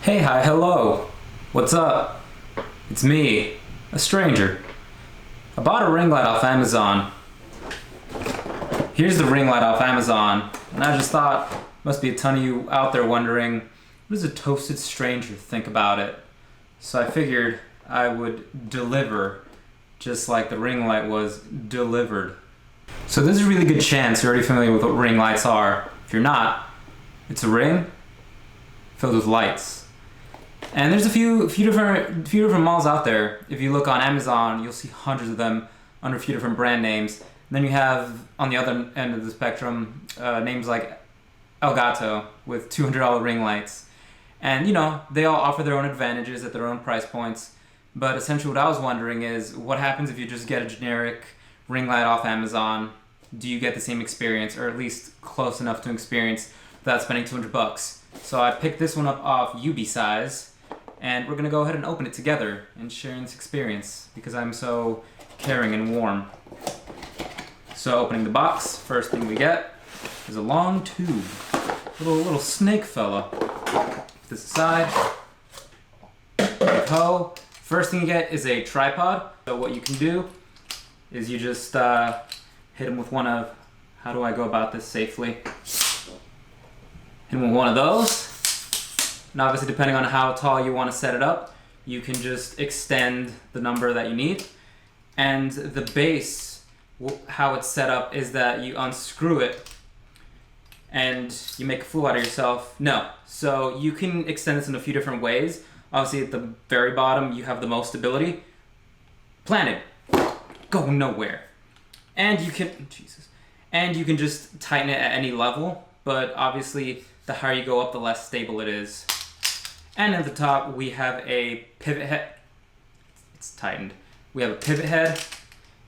Hey, hi, hello. What's up? It's me, a stranger. I bought a ring light off Amazon. Here's the ring light off Amazon, and I just thought, must be a ton of you out there wondering, what does a toasted stranger think about it? So I figured I would deliver, just like the ring light was delivered. So there's a really good chance you're already familiar with what ring lights are. If you're not, it's a ring filled with lights. And there's a few different models out there. If you look on Amazon, you'll see hundreds of them under a few different brand names. And then you have, on the other end of the spectrum, names like Elgato with $200 ring lights. And you know, they all offer their own advantages at their own price points. But essentially what I was wondering is, what happens if you just get a generic ring light off Amazon? Do you get the same experience, or at least close enough to experience without spending $200? So I picked this one up off UBsize, and we're gonna go ahead and open it together and share in this experience because I'm so caring and warm. So opening the box, first thing we get is a long tube, little snake fella. Put this aside. Ho. First thing you get is a tripod. So what you can do is you just hit him with one of, how do I go about this safely? Hit him with one of those. And obviously, depending on how tall you want to set it up, you can just extend the number that you need. And the base, how it's set up is that you unscrew it and you make a fool out of yourself. No. So you can extend this in a few different ways. Obviously, at the very bottom, you have the most stability. Planted. Go nowhere. And you can just tighten it at any level. But obviously, the higher you go up, the less stable it is. And at the top, we have a pivot head. It's tightened. We have a pivot head,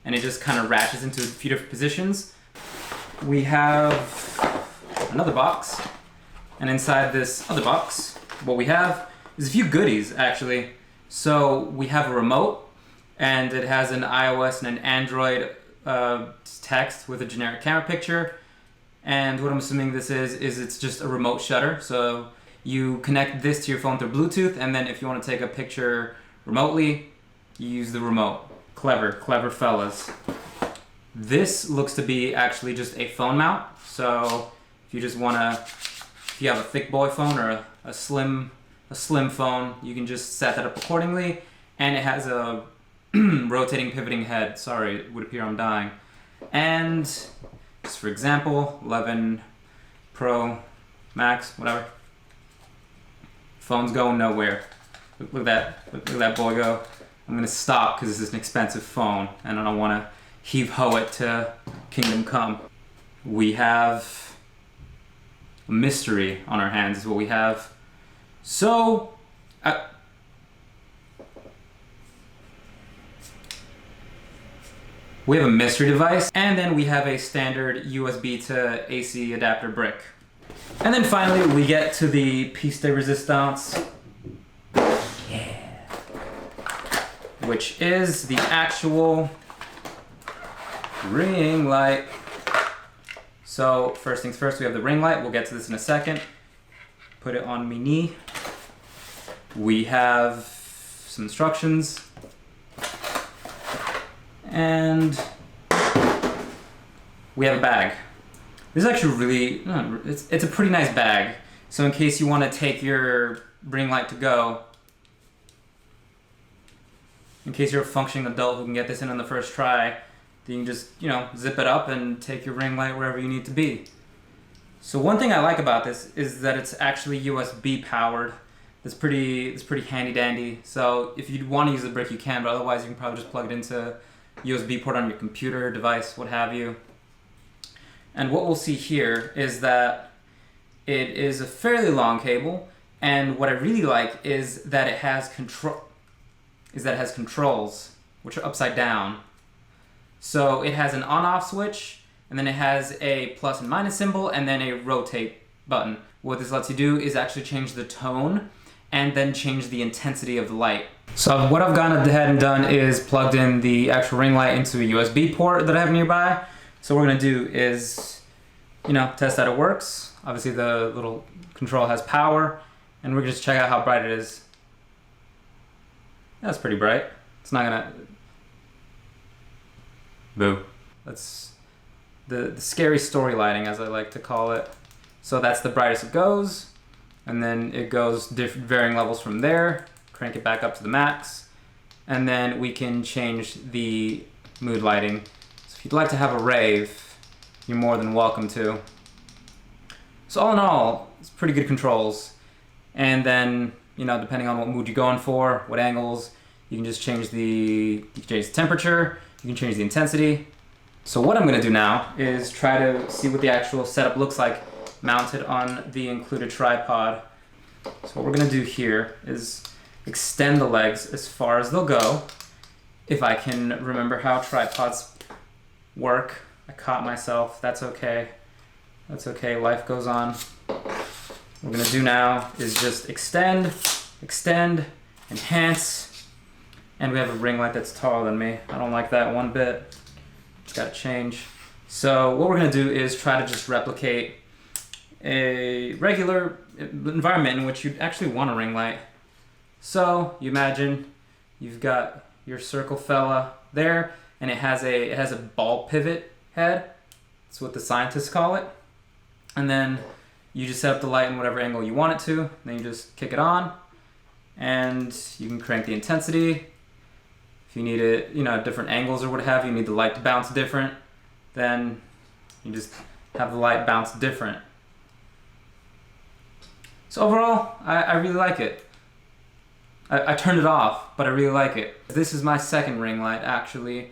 and it just kind of ratchets into a few different positions. We have another box, and inside this other box, what we have is a few goodies, actually. So we have a remote, and it has an iOS and an Android text with a generic camera picture. And what I'm assuming this is it's just a remote shutter. So you connect this to your phone through Bluetooth, and then if you want to take a picture remotely, you use the remote. Clever fellas. This looks to be actually just a phone mount. So if you just want to, if you have a thick boy phone or a slim phone, you can just set that up accordingly. And it has a rotating pivoting head. Sorry, it would appear I'm dying. And just for example, 11 Pro Max, whatever. Phone's going nowhere. Look at that boy go. I'm gonna stop because this is an expensive phone and I don't want to heave-ho it to Kingdom Come. We have a mystery on our hands is what we have. So, we have a mystery device, and then we have a standard USB to AC adapter brick. And then finally, we get to the piece de resistance, which is the actual ring light. So first things first, we have the ring light. We'll get to this in a second. Put it on my knee. We have some instructions. And we have a bag. This is actually really, it's a pretty nice bag. So in case you want to take your ring light to go, in case you're a functioning adult who can get this in on the first try, then you can just, zip it up and take your ring light wherever you need to be. So one thing I like about this is that it's actually USB powered. It's pretty handy dandy. So if you want to use the brick, you can, but otherwise you can probably just plug it into USB port on your computer, device, what have you. And what we'll see here is that it is a fairly long cable, and what I really like is that it has controls, which are upside down. So it has an on-off switch, and then it has a plus and minus symbol, and then a rotate button. What this lets you do is actually change the tone and then change the intensity of the light. So what I've gone ahead and done is plugged in the actual ring light into a USB port that I have nearby. So what we're gonna do is, test that it works. Obviously the little control has power, and we're gonna just check out how bright it is. That's pretty bright. It's not gonna... Boo. That's the scary story lighting, as I like to call it. So that's the brightest it goes, and then it goes different varying levels from there. Crank it back up to the max, and then we can change the mood lighting. So if you'd like to have a rave, you're more than welcome to. So all in all, it's pretty good controls. And then, you know, depending on what mood you're going for, what angles, you can just change the temperature, you can change the intensity. So what I'm gonna do now is try to see what the actual setup looks like mounted on the included tripod. So what we're gonna do here is extend the legs as far as they'll go. If I can remember how tripods work. I caught myself, that's okay. That's okay, life goes on. What we're gonna do now is just extend, enhance, and we have a ring light that's taller than me. I don't like that one bit. It's gotta change. So what we're gonna do is try to just replicate a regular environment in which you'd actually want a ring light. So you imagine you've got your circle fella there, and it has a ball pivot head. That's what the scientists call it. And then you just set up the light in whatever angle you want it to. Then you just kick it on, and you can crank the intensity. If you need it, you know, different angles or what have you, you need the light to bounce different, then you just have the light bounce different. So overall, I really like it. I turned it off, but I really like it. This is my second ring light, actually.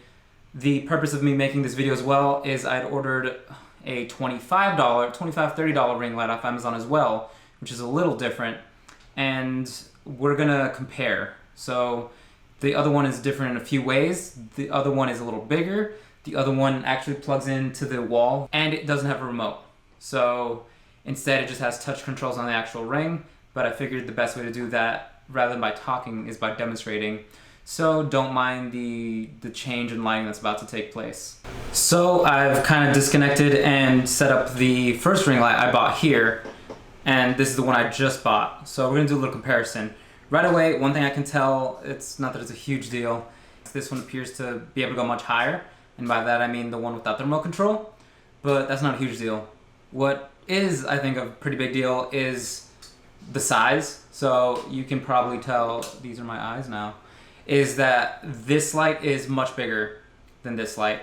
The purpose of me making this video as well is I'd ordered a $30 ring light off Amazon as well, which is a little different, and we're gonna compare. So the other one is different in a few ways. The other one is a little bigger. The other one actually plugs into the wall, and it doesn't have a remote. So instead it just has touch controls on the actual ring, but I figured the best way to do that rather than by talking is by demonstrating. So don't mind the change in lighting that's about to take place. So I've kind of disconnected and set up the first ring light I bought here, and this is the one I just bought. So we're gonna do a little comparison. Right away, one thing I can tell, it's not that it's a huge deal. This one appears to be able to go much higher, and by that I mean the one without the remote control, but that's not a huge deal. What is, I think, a pretty big deal is the size. So you can probably tell, these are my eyes now, is that this light is much bigger than this light.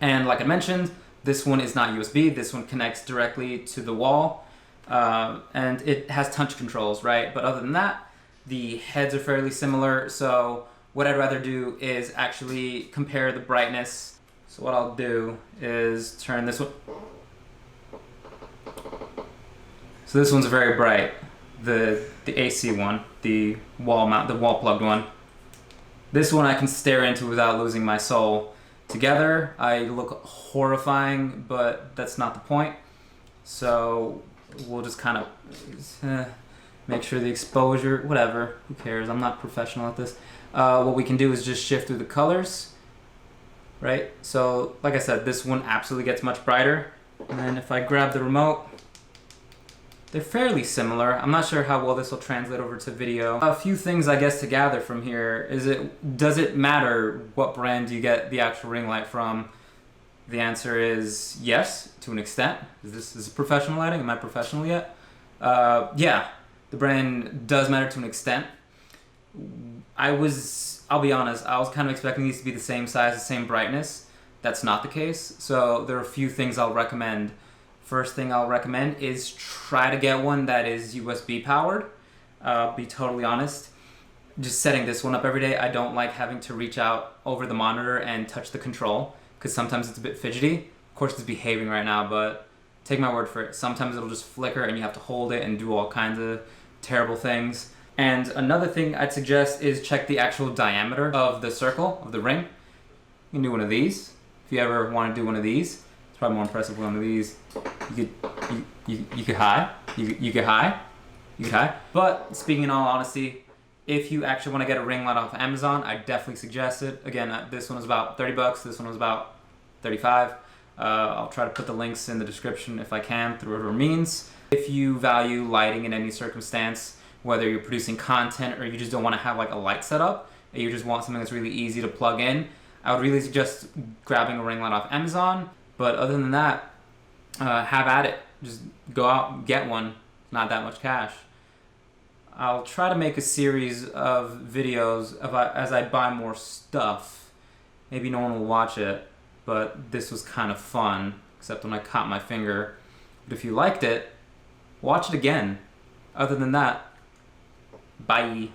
And like I mentioned, this one is not USB. This one connects directly to the wall, and it has touch controls, right? But other than that, the heads are fairly similar. So what I'd rather do is actually compare the brightness. So what I'll do is turn this one. So this one's very bright, the AC one, the wall plugged one. This one I can stare into without losing my soul. Together, I look horrifying, but that's not the point. So we'll just kind of make sure the exposure, whatever, who cares? I'm not professional at this. What we can do is just shift through the colors, right? So like I said, this one absolutely gets much brighter. And then if I grab the remote, they're fairly similar. I'm not sure how well this will translate over to video. A few things I guess to gather from here is does it matter what brand you get the actual ring light from? The answer is yes, to an extent. Is this professional lighting? Am I professional yet? Yeah, the brand does matter to an extent. I'll be honest, I was kind of expecting these to be the same size, the same brightness. That's not the case. So there are a few things I'll recommend. First thing I'll recommend is try to get one that is USB powered. Be totally honest. Just setting this one up every day, I don't like having to reach out over the monitor and touch the control because sometimes it's a bit fidgety. Of course it's behaving right now, but take my word for it. Sometimes it'll just flicker and you have to hold it and do all kinds of terrible things. And another thing I'd suggest is check the actual diameter of the circle, of the ring. You can do one of these. If you ever want to do one of these, it's probably more impressive with one of these. You could high. But speaking in all honesty, if you actually want to get a ring light off Amazon, I definitely suggest it. Again, this one was about 30 bucks. This one was about 35. I'll try to put the links in the description if I can through whatever means. If you value lighting in any circumstance, whether you're producing content or you just don't want to have like a light setup, and you just want something that's really easy to plug in, I would really suggest grabbing a ring light off Amazon. But other than that, have at it. Just go out, get one. Not that much cash. I'll try to make a series of videos as I buy more stuff. Maybe no one will watch it, but this was kind of fun, except when I caught my finger. But if you liked it, watch it again. Other than that, bye.